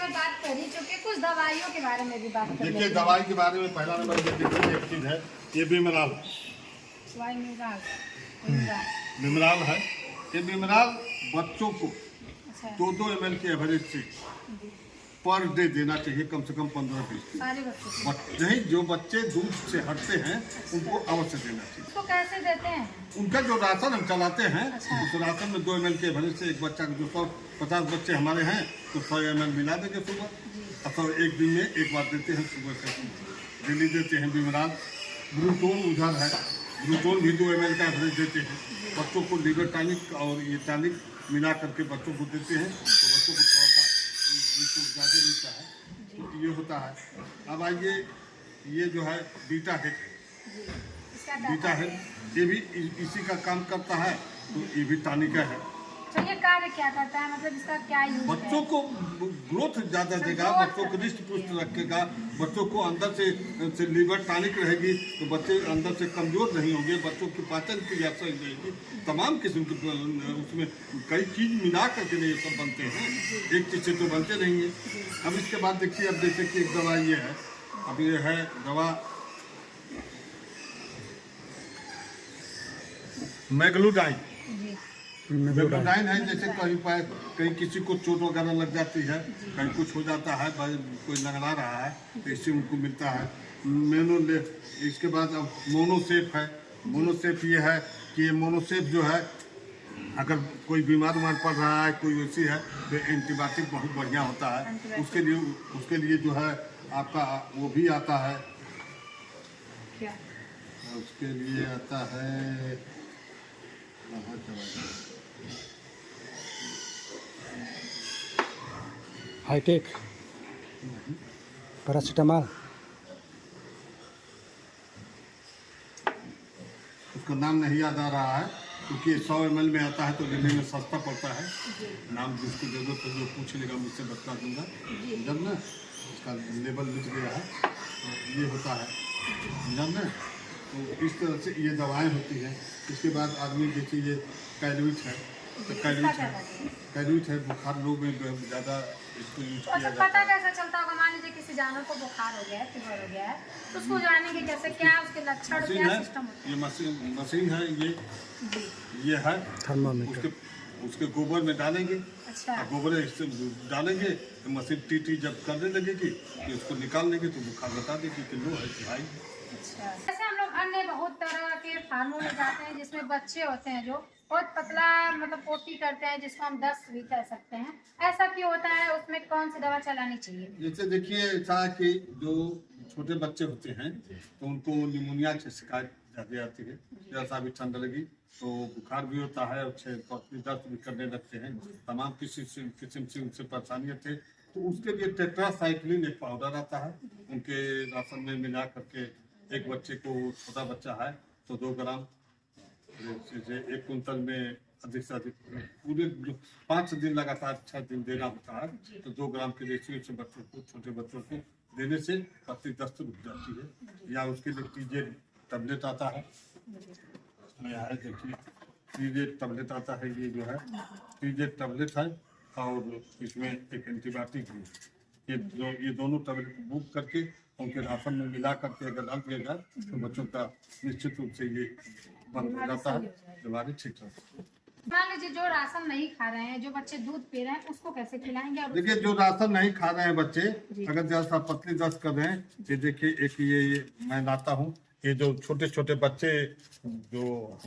में बात कर ही चुके, कुछ दवाइयों के बारे में भी बात कर देखिए दवाई के बारे में पहला नंबर ये देखिए एक चीज़ है, ये बिमराल बिमराल है। ये बिमराल बच्चों को 2-2 ml के एवरेज से पर डे देना चाहिए, कम से कम 15-20 नहीं, जो बच्चे दूध से हटते हैं उनको अवश्य देना चाहिए। तो कैसे देते हैं? उनका जो राशन हम चलाते हैं उस राशन में 2 ml के एवरेज से एक बच्चा जो 150 बच्चे हमारे हैं तो 100 ml मिला देंगे सुबह, और एक दिन में एक बार देते हैं सुबह से डेली देते हैं। बिमराल ग्लूटोन उधर है, ग्लूटोन भी 2 ml का एवरेज देते हैं। बच्चों को लीवर टॉनिक और ये टॉनिक मिला करके बच्चों को देते हैं तो बच्चों को थोड़ा सा ज़्यादा मिलता है, तो ये होता है। अब आइए ये जो है बीटा है, ये भी इसी का काम करता है, तो ये भी टॉनिक है। तो ये कार्य क्या करता है, मतलब इसका क्या यूज है? बच्चों को ग्रोथ ज़्यादा देगा, बच्चों को रिष्ट पुष्ट रखेगा, बच्चों को अंदर से लीवर टॉनिक रहेगी तो बच्चे अंदर से कमज़ोर नहीं होंगे, बच्चों की पाचन क्रिया सही रहेगी। तमाम किस्म की उसमें कई चीज़ मिला करके ये सब बनते हैं, एक चीज़ से तो बनते नहीं है। अब इसके बाद देखिए, अब जैसे कि एक दवा ये है, अब ये है दवा मैग्लूडाइन है। जैसे कहीं किसी को चोट वगैरह लग जाती है, कहीं कुछ हो जाता है, कोई लगड़ा रहा है तो इससे उनको मिलता है। इसके बाद अब मोनोसेफ है। मोनोसेफ ये है कि ये मोनोसेफ जो है, अगर कोई बीमार पड़ रहा है, कोई वैसी है तो एंटीबायोटिक बहुत बढ़िया होता है। उसके लिए जो है आपका वो भी आता है, क्या उसके लिए आता है हाईटेक पैरासीटामोल, उसका नाम नहीं याद आ रहा है क्योंकि 100 ml में आता है तो लेने में सस्ता पड़ता है। नाम जिसको जरूरत है जो पूछ लेगा मुझसे बता दूंगा, जब ना उसका लेबल लिख गया है तो ये होता है, जब ना तो इस तरह से ये दवाएं होती हैं। इसके बाद आदमी जैसे ये कैलविट है, तो कैलविट है बुखार लोग में ज़्यादा इसको यूज किया जाता है। पता कैसे चलता होगा? मान लीजिए किसी जानवर को बुखार हो गया है, फीवर हो गया है, तो उसको जानेंगे कैसे, क्या उसके लक्षण, क्या सिस्टम होता है? ये मशीन है, ये है थर्मामीटर, उसके गोबर में डालेंगे। अच्छा, गोबर इससे डालेंगे तो मशीन टी जब करने लगेगी तो उसको निकाल लेंगे तो बुखार बता देगी कि लो है कि भाई। अच्छा। जैसे हम लोग अन्य बहुत तरह के फार्मों में जाते हैं जिसमें बच्चे होते हैं जो बहुत पतला, मतलब पोटी करते हैं, जिसको हम 10 भी कह सकते हैं, ऐसा क्यों होता है? उसमें कौन सी दवा चलानी चाहिए? जैसे देखिए ऐसा कि जो छोटे बच्चे होते हैं तो उनको निमोनिया की शिकायत ज़्यादा आती है, जैसा भी ठंड लगी तो बुखार भी होता है और पतली दर्द भी करने लगते हैं, तमाम किस्म से उनसे परेशानियाँ थे। तो उसके लिए टेट्रासाइक्लिन एक पाउडर आता है, उनके राशन में मिला करके एक बच्चे को, छोटा बच्चा है तो 2 ग्राम जैसे 1 कुंतल में अधिक से अधिक पूरे 5 दिन लगातार 6 दिन देना होता है, तो 2 ग्राम के रेशियो से बच्चों को, छोटे बच्चों को देने से पतली दस्त रुक जाती है। या उसके लिए टीजे टैबलेट आता है, देखिए टीजे टैबलेट आता है, ये जो है टीजे टैबलेट है और इसमें एक एंटीबायोटिक भी है। ये दोनों टैबलेट बुक करके उनके राशन में मिला करके अगर डाल दिया जाए तो बच्चों का निश्चित रूप से ये बंद हो जाता है, बीमारी ठीक रहती है। मान लीजिए जो राशन नहीं खा रहे हैं, जो बच्चे दूध पी रहे हैं, उसको कैसे खिलाएंगे? और देखिए जो राशन नहीं खा रहे हैं बच्चे, अगर जैसा पतली दस्त कर रहे हैं, ये देखिए एक ये मैं लाता हूँ, ये जो छोटे छोटे बच्चे जो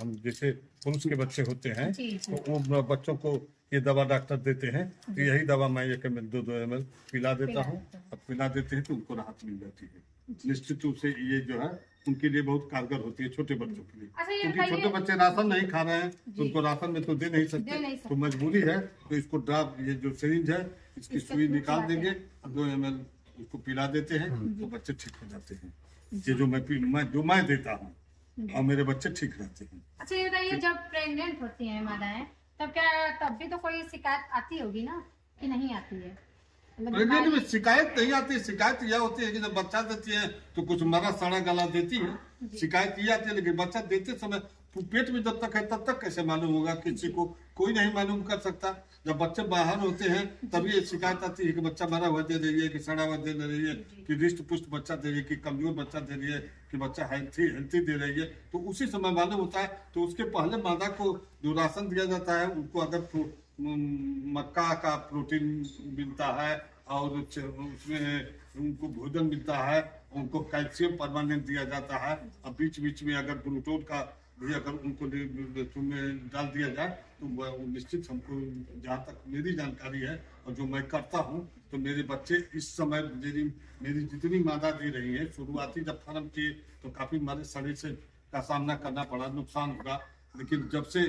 हम जैसे पुरुष के बच्चे होते हैं तो वो बच्चों को ये दवा डॉक्टर देते हैं, तो यही दवा मैं 1 ml 2 ml पिला देता हूँ। अब पिला देते हैं तो उनको राहत मिल जाती है। निश्चित रूप से ये जो है उनके लिए बहुत कारगर होती है, छोटे बच्चों के लिए। क्योंकि छोटे बच्चे राशन नहीं खा रहे हैं तो उनको राशन में तो दे नहीं सकते, तो मजबूरी है तो इसको ड्राप, ये जो सिरिंज है इसकी सुई निकाल देंगे, 2 ml उसको पिला देते हैं तो बच्चे ठीक हो जाते हैं। ये जो मैं देता हूँ और मेरे बच्चे ठीक रहते हैं। अच्छा ये बताइए, जब प्रेग्नेंट होती हैं माताएं तब भी तो कोई शिकायत आती होगी ना, कि नहीं आती है? प्रेग्नेंट में शिकायत नहीं आती। शिकायत यह होती है कि जब बच्चा देती है तो कुछ मरा सड़ा गला देती है, शिकायत ये आती है। लेकिन बच्चा देते समय पेट में जब तक है तब तक कैसे मालूम होगा? किसी को कोई नहीं मालूम कर सकता। जब बच्चे बाहर होते हैं तभी ये शिकायत आती है कि बच्चा मरा हुआ दे रही है, कि सड़ा हुआ दे रही है, कि रिष्ट पुष्ट बच्चा दे रही है, कि कमजोर बच्चा दे रही है, कि बच्चा हेल्थी दे रही है। तो उसी समय मालूम होता है। तो उसके पहले मादा को जो राशन दिया जाता है, उनको अगर मक्का का प्रोटीन मिलता है और उसमें उनको भोजन मिलता है, उनको कैल्शियम परमानेंट दिया जाता है। अब बीच बीच में अगर ग्लूकोज का भी अगर उनको में डाल दिया जाए तो निश्चित हमको, जहाँ तक मेरी जानकारी है और जो मैं करता हूँ, तो मेरे बच्चे इस समय मेरी जितनी मादा दे रही है, शुरुआती जब फार्म किए तो काफी हमारे शरीर से का सामना करना पड़ा, नुकसान हुआ। लेकिन जब से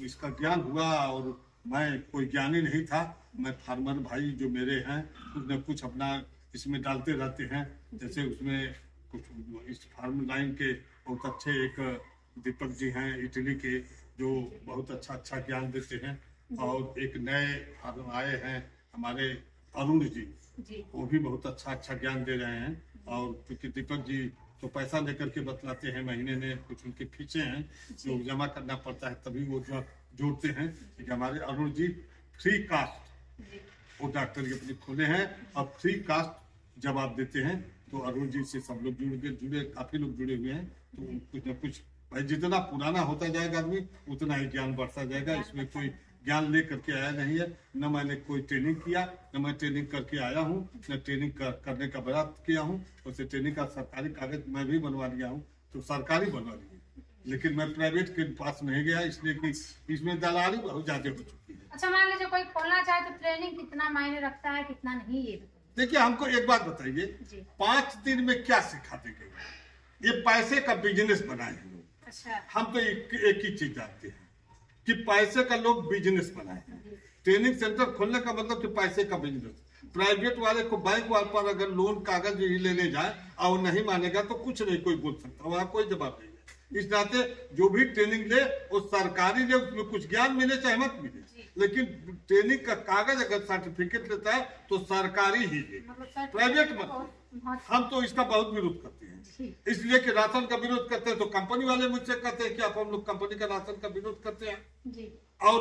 इसका ज्ञान हुआ और मैं कोई ज्ञानी नहीं था, मैं फार्मर भाई जो मेरे हैं कुछ न कुछ अपना इसमें डालते रहते हैं। जैसे उसमें कुछ इस फार्म लाइन के बहुत अच्छे एक दीपक जी हैं इटली के, जो बहुत अच्छा ज्ञान देते हैं। और एक नए फार्म आए हैं हमारे अरुण जी, वो भी बहुत अच्छा ज्ञान दे रहे हैं। और क्योंकि दीपक जी तो पैसा लेकर के बतलाते हैं, महीने में कुछ उनके फीसे हैं जो जमा करना पड़ता है, तभी वो जो जोड़ते हैं। कि हमारे अरुण जी फ्री कास्ट वो डॉक्टर के अपने खोले हैं, और फ्री कास्ट जब आप देते हैं तो अरुण जी से सब लोग जुड़े काफी लोग जुड़े हुए हैं। तो कुछ न कुछ भाई, जितना पुराना होता जाएगा आदमी उतना ही ज्ञान बढ़ता जाएगा। इसमें कोई ज्ञान ले करके आया नहीं है, न मैंने कोई ट्रेनिंग किया, न मैं ट्रेनिंग करके आया हूँ, न ट्रेनिंग करने का प्रयास किया हूँ। वैसे ट्रेनिंग का सरकारी कागज मैं भी बनवा लिया हूँ, तो सरकारी बनवा लिया, लेकिन मैं प्राइवेट के पास नहीं गया, इसलिए कि इसमें दलाली बहुत ज्यादा हो चुकी है। अच्छा, मान लीजिए कोई खोलना चाहे तो ट्रेनिंग कितना मायने रखता है, कितना नहीं, ये देखिए हमको एक बात बताइए, 5 दिन में क्या सिखा देंगे? ये पैसे का बिजनेस बनाए हैं लोग। अच्छा। हम तो एक ही चीज जानते हैं कि पैसे का लोग बिजनेस बनाए हैं। ट्रेनिंग सेंटर खोलने का मतलब कि पैसे का बिजनेस। प्राइवेट वाले को बैंक वाले पर अगर लोन कागज ही लेने जाए और नहीं मानेगा तो कुछ नहीं कोई बोल सकता, वहां कोई जवाब नहीं है। इस नाते जो भी ट्रेनिंग ले वो सरकारी ले, उसमें कुछ ज्ञान मिले चाहे मत मिले, लेकिन ट्रेनिंग का कागज अगर सर्टिफिकेट लेता है तो सरकारी ही ले, प्राइवेट मत। हम तो इसका बहुत विरोध करते हैं, इसलिए कि राशन का विरोध करते हैं तो कंपनी वाले मुझसे कहते हैं कि आप हम लोग कंपनी का राशन का विरोध करते हैं, और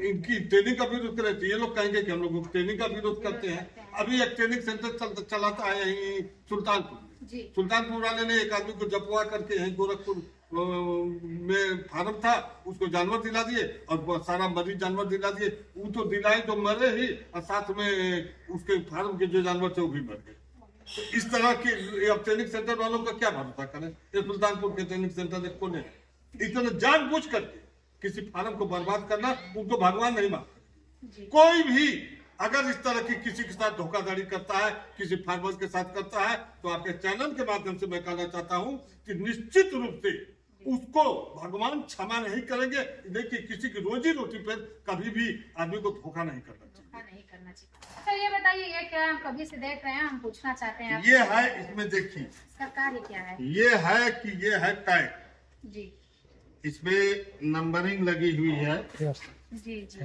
इनकी ट्रेनिंग का विरोध करें तो ये लोग कहेंगे कि हम लोग ट्रेनिंग का विरोध करते हैं। अभी एक ट्रेनिंग सेंटर चलाता है यहीं सुल्तानपुर वाले ने एक आदमी को जपवा करके यहीं गोरखपुर में फार्म था, उसको जानवर दिला दिए और सारा मरीज जानवर दिला दिए। वो तो दिलाए तो मरे ही, और साथ में उसके फार्म के जो जानवर थे वो भी मर गए। तो इस तरह के अब ट्रेनिंग सेंटर वालों का क्या भरोसा करें? ये सुल्तानपुर के ट्रेनिंग सेंटर खोले, इतना जानबूझ करके किसी फार्म को बर्बाद करना, उनको भगवान नहीं मानते। कोई भी अगर इस तरह की किसी के साथ धोखाधड़ी करता है, किसी फार्मर के साथ करता है, तो आपके चैनल के माध्यम से मैं कहना चाहता हूं कि निश्चित रूप से उसको भगवान क्षमा नहीं करेंगे। देखिए, किसी की रोजी रोटी पर कभी भी आदमी को धोखा नहीं करना चाहिए। अच्छा, ये बताइए, ये क्या हम कभी से देख रहे हैं, हम पूछना चाहते हैं। ये है, इसमें देखिए इसका कार्य क्या है? ये है कि ये है टैग जी, इसमें नंबरिंग लगी हुई है। जी जी,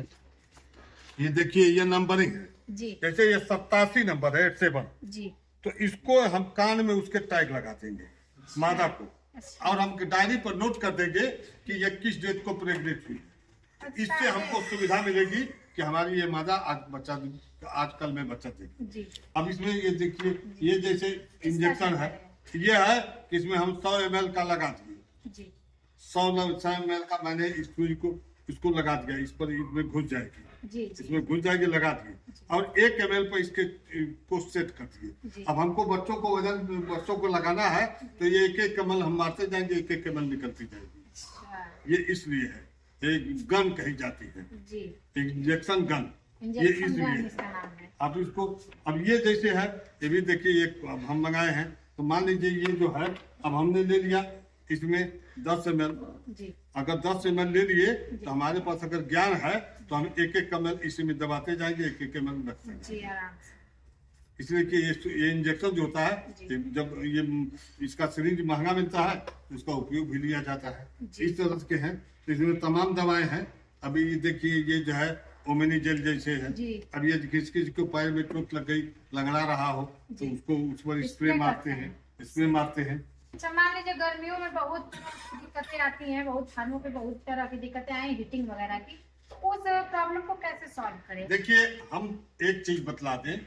ये देखिए ये नंबरिंग है जी, जैसे ये 87 नंबर है 87 जी, तो इसको हम कान में उसके टैग लगा देंगे मादा को, और हम डायरी पर नोट कर देंगे कि ये किस डेट को प्रेग्नेंट हुई। इससे हमको सुविधा मिलेगी कि हमारी ये मादा आज कल में बच्चा देगी। अब इसमें ये देखिए, ये जैसे इंजेक्शन है, ये है कि इसमें हम 100 ml का लगा दिए, 100 ml का मैंने इस सुई को इसको लगा दिया, इस पर इसमें घुस जाएगी, इसमें घुस जाएगी, लगा दिए, और 1 ml पर इसके को सेट कर दिए। अब हमको बच्चों को वजन बच्चों को लगाना है तो ये एक कमल हम मारते जाएंगे, एक कमल निकलती जाएगी। ये इसलिए है, एक गन कही जाती है, इंजेक्शन गन, ये इसलिए है। आप इसको, अब ये जैसे है, ये भी देखिए, एक हम मंगाए हैं, तो मान लीजिए ये जो है अब हमने ले लिया, इसमें 10 ml, अगर 10 ml ले लिए तो हमारे पास अगर ज्ञान है तो हम एक ml इसी में दबाते जाएंगे, एक ml रख सकते हैं। इसलिए कि ये इंजेक्शन जो होता है, जब ये इसका सिरिंज महंगा मिलता है तो इसका उपयोग भी लिया जाता है। इस तरह के हैं, तो इसमें तमाम दवाएं हैं। अभी ये देखिए, ये जो है ओमेनी जेल जैसे है, अब ये किसी को पैर में चोट लग गई, लंगड़ा रहा हो तो उसको उस पर स्प्रे मारते हैं। अच्छा, मान लीजिए गर्मियों में बहुत दिक्कतें आती हैं, बहुत खानों पे बहुत तरह की दिक्कतें आई, हीटिंग वगैरह की, उस प्रॉब्लम को कैसे सॉल्व करें? देखिए, हम एक चीज बतला दें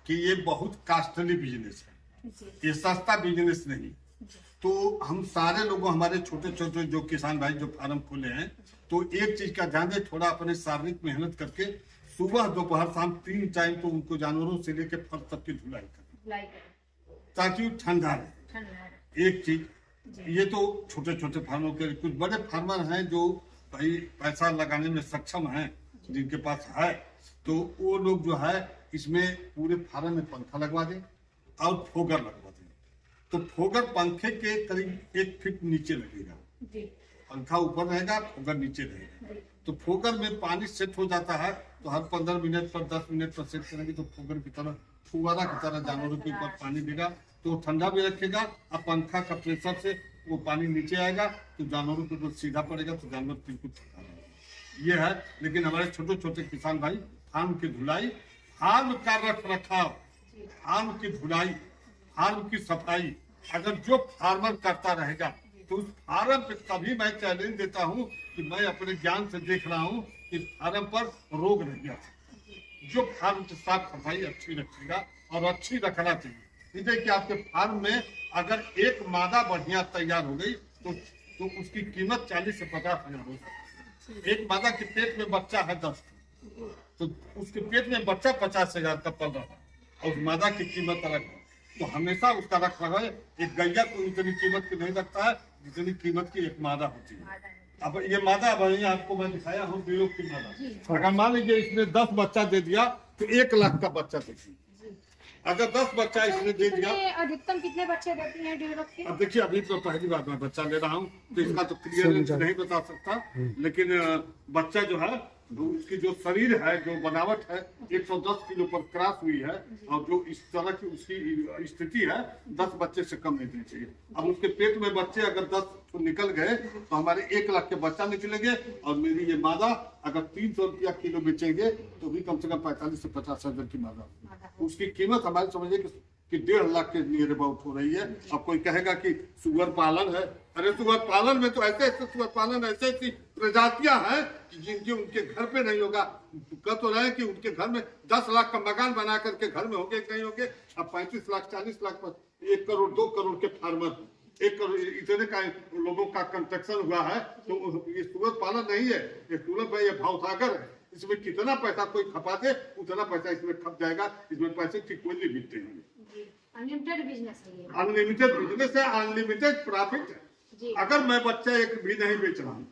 कि ये बहुत कॉस्टली बिजनेस है, जी ये सस्ता बिजनेस नहीं। जी तो हम सारे लोगों, हमारे छोटे छोटे जो किसान भाई जो फार्म खोले हैं, तो एक चीज का ध्यान दें, थोड़ा अपने शारीरिक मेहनत करके सुबह दोपहर शाम 3 टाइम तो उनको जानवरों से लेके फल तक की धुलाई करें, अप्लाई करें, ताकि वो ठंडा रहे। ठंडा रहे। एक चीज जी ये तो छोटे छोटे फार्मों के, कुछ बड़े फार्मर हैं जो भाई पैसा लगाने में सक्षम हैं, जिनके पास है, तो वो लोग जो है इसमें पूरे फार्म में पंखा लगवा दें और फोगर लगवा दें। तो फोगर पंखे के करीब 1 फीट नीचे लगेगा, जी पंखा ऊपर रहेगा, फोगर नीचे रहेगा। जी तो फोगर में पानी सेट हो जाता है, तो हर 15 मिनट पर 10 मिनट पर सेट करेंगे तो फोगर की तरह, फुवारा की तरह जानवरों के ऊपर पानी देगा, तो ठंडा भी रखेगा और पंखा का प्रेशर से वो पानी नीचे आएगा तो जानवरों के ऊपर सीधा पड़ेगा, तो जानवर बिल्कुल ठंडा रहेगा। ये है। लेकिन हमारे छोटे छोटे किसान भाई फार्म की धुलाई, फार्म का रख रखाव, फार्म की धुलाई, फार्म की सफाई अगर जो फार्मर करता रहेगा तो उस फार्म पे कभी मैं चैलेंज देता हूँ कि मैं अपने ज्ञान से देख रहा हूँ कि फार्म पर रोग नहीं आ सकता। जो फार्म की साफ सफाई अच्छी रखेगा और अच्छी रखना चाहिए। इसलिए कि आपके फार्म में अगर एक मादा बढ़िया तैयार हो गई तो उसकी कीमत 40 से 50 हजार हो सकती है। एक मादा के पेट में बच्चा है 10, तो उसके पेट में बच्चा 50 हजार का पल रहा है और उस मादा की कीमत अलग है। तो हमेशा उसका रख रहा है। एक गैया को इतनी कीमत की नहीं रखता है जितनी कीमत की एक मादा होती है। अब ये मादा, अब ये आपको मैं दिखाया हूँ ड्यूरोक की मादा। अगर मान लीजिए इसने 10 बच्चा दे दिया तो 1 लाख का बच्चा देखिए। अगर 10 बच्चा इसने दे दिया, अधिकतम कितने बच्चे देती हैं ड्यूरोक की? अब देखिए अभी तो पहली बार मैं बच्चा ले रहा हूँ तो इसका तो क्लियर नहीं बता सकता, लेकिन बच्चा जो है उसकी जो शरीर है, जो बनावट है 110 किलो पर क्रॉस हुई है और जो इस तरह की उसकी स्थिति है 10 बच्चे से कम नहीं देनी चाहिए। अब उसके पेट में बच्चे अगर 10 तो निकल गए तो हमारे 1 लाख के बच्चा निकलेंगे और मेरी ये मादा अगर 300 रुपया किलो बेचेंगे तो भी कम से कम 45 से 50 हजार की मादा, उसकी कीमत हमारे समझिए कि 1.5 लाख के नियर अबाउट हो रही है। अब कोई कहेगा कि सुगर पालन है, अरे सुगर पालन में तो ऐसे ऐसे सुगर पालन ऐसे ऐसी प्रजातियां हैं कि जिनके उनके घर पे नहीं होगा। कह तो रहे कि उनके घर में 10 लाख का मकान बना करके घर में होंगे नहीं होंगे। अब 35 लाख 40 लाख पर 1 करोड़ 2 करोड़ के फार्मर, 1 करोड़ इतने का लोगों का कंस्ट्रक्शन हुआ है। तो ये सुगर पालन नहीं है, ये सुगर भाई ये भावसागर है। इसमें कितना पैसा कोई खपा दे उतना पैसा इसमें खप जाएगा। इसमें पैसे की कोई नहीं बिकते हैं। अनलिमिटेड बिजनेस है ये। अनलिमिटेड बिजनेस है, अनलिमिटेड प्रॉफिट है। अगर मैं बच्चा एक भी नहीं बेच रहा हूँ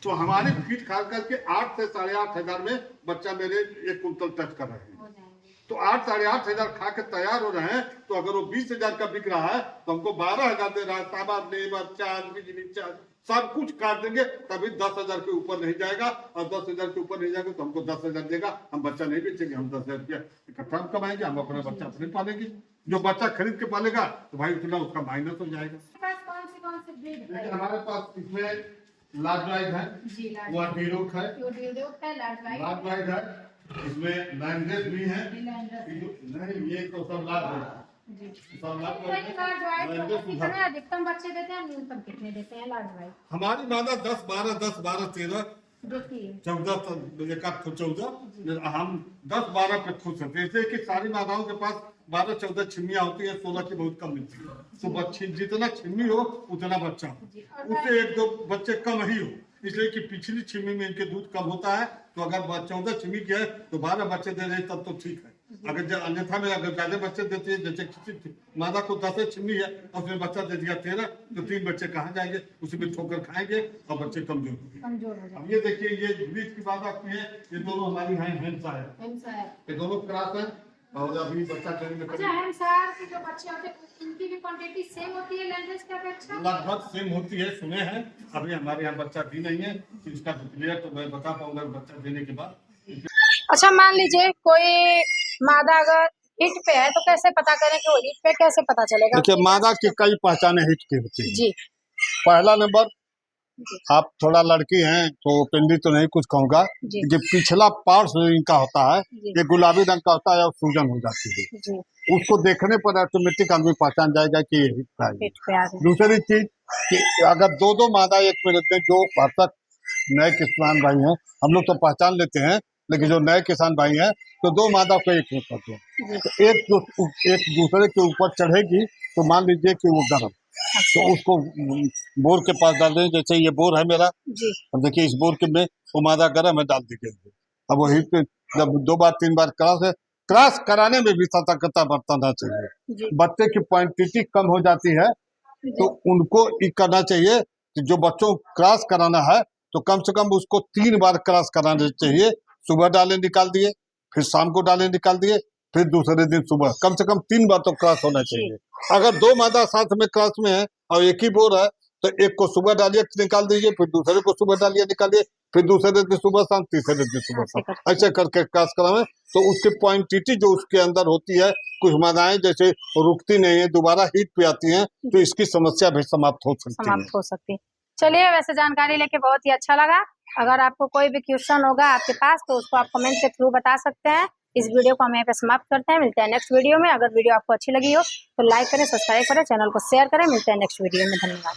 तो हमारी फीट खा करके 8 से 8.5 हजार में बच्चा मेरे 1 कुंटल टच कर रहे हैं। तो 8 साढ़े 8 हजार खा के तैयार हो रहे हैं। तो अगर वो 20 हजार का बिक रहा है तो हमको 12 हजार दे रहा है। सामान, लेबर चार्ज, बिजली चार्ज सब कुछ काट देंगे तभी 10 हजार के ऊपर नहीं जाएगा। और 10 हजार के ऊपर नहीं जाएगा तो हमको 10 हजार देगा, हम बच्चा नहीं बेचेंगे। हम 10 हजार रुपया इकट्ठा कमाएंगे, हम अपना बच्चा अपने पालेंगे। जो बच्चा खरीद के पालेगा तो भाई उतना उसका माइनस हो जाएगा। कौन से ब्रीड है? हमारे पास इसमें लार्ज वाइट है, वो ड्यूरोक है, लार्ज वाइट है, इसमें लैंडलेस भी है। नहीं ये तो सब लार्ज है, सब लार्ज। कितने अधिकतम बच्चे देते हैं, न्यूनतम कितने देते हैं लार्ज वाइट? हमारी मादा 10 12 10 12 13 14 14 हम 10 12 पे खुश हैं। जैसे कि सारी मादाओं के पास 12 14 छिम्मियाँ होती है, 16 की बहुत कम मिलती है। तो बच्चे जितना छिम्मी हो उतना बच्चा हो, उससे 1-2 बच्चे कम ही हो, इसलिए कि पिछली छिम्मी में इनके दूध कम होता है। तो अगर 14 छिम्मी की है तो 12 बच्चे दे रहे तब तो ठीक है। अगर अन्यथा में अगर ज्यादा बच्चे देते हैं, जैसे किसी मादा को 10 छिम्मी है और उसमें बच्चा दे दिया 13 तो 3 बच्चे कहाँ जाएंगे, उसी में ठोकर खाएंगे और बच्चे कमजोर हो जाएंगे। अब ये देखिए ये ब्रीड की बात आती है, ये दोनों हमारी हैं हेम्सा है, ये दोनों क्रॉस है। और अभी बच्चा ट्रेनिंग में की जो बच्चे होते हैं उनकी भी क्वांटिटी सेम होती है लैंग्वेज की अपेक्षा? लगभग सेम होती है, सुने हैं। अभी हमारे यहाँ बच्चा भी नहीं है तो इसका क्लियर तो मैं बता पाऊंगा बच्चा देने के बाद। अच्छा, मान लीजिए कोई मादा अगर हिट पे है तो कैसे पता करें कि वो हिट पे, कैसे पता चलेगा? देखिए मादा की कई पहचाने हिट की होती है जी। पहला नंबर, आप थोड़ा लड़की हैं तो पिंडी तो नहीं कुछ कहूँगा, जो पिछला पार्ट इनका होता है ये गुलाबी रंग का होता है और सूजन हो जाती है जी। उसको देखने पर ऑटोमेटिक आदमी पहचान जाएगा कि ये हिट पे है। दूसरी चीज कि अगर 2-2 मादा एक मिनट में जो भरतक नए किसान भाई हैं, हम लोग तो पहचान लेते हैं, लेकिन जो नए किसान भाई हैं तो दो मादा को एक नहीं करते हैं। तो एक दूसरे के ऊपर चढ़ेगी तो मान लीजिए कि वो गर्म, तो उसको बोर के पास डाल दें। जैसे ये बोर है मेरा, अब देखिए इस बोर के में वो मादा गर्म है, डाल दी गई। अब वही पे जब 2 बार 3 बार क्रॉस कराने में भी सतर्कता बरतना चाहिए। बच्चे की क्वांटिटी कम हो जाती है तो उनको ये करना चाहिए कि जो बच्चों को क्रॉस कराना है तो कम से कम उसको 3 बार क्रॉस कराना चाहिए। सुबह डाले निकाल दिए, फिर शाम को डाले निकाल दिए, फिर दूसरे दिन सुबह, कम से कम 3 बार तो क्रॉस होना चाहिए। अगर 2 मादा साथ में क्रॉस में है और एक ही बोर है तो एक को सुबह डालिए निकाल दीजिए, फिर दूसरे को सुबह डालिए निकालिए, फिर दूसरे दिन सुबह शाम, तीसरे दिन सुबह शाम, ऐसे करके क्रॉस करावें तो उसकी क्वांटिटी जो उसके अंदर होती है, कुछ मादाएं जैसे रुकती नहीं है, दोबारा हीट पे आती हैं, तो इसकी समस्या भी समाप्त हो सकती है। चलिए, वैसे जानकारी लेके बहुत ही अच्छा लगा। अगर आपको कोई भी क्वेश्चन होगा आपके पास तो उसको आप कमेंट के थ्रू बता सकते हैं। इस वीडियो को हम यहाँ पे समाप्त करते हैं, मिलते हैं नेक्स्ट वीडियो में। अगर वीडियो आपको अच्छी लगी हो तो लाइक करें, सब्सक्राइब करें, चैनल को शेयर करें। मिलते हैं नेक्स्ट वीडियो में, धन्यवाद।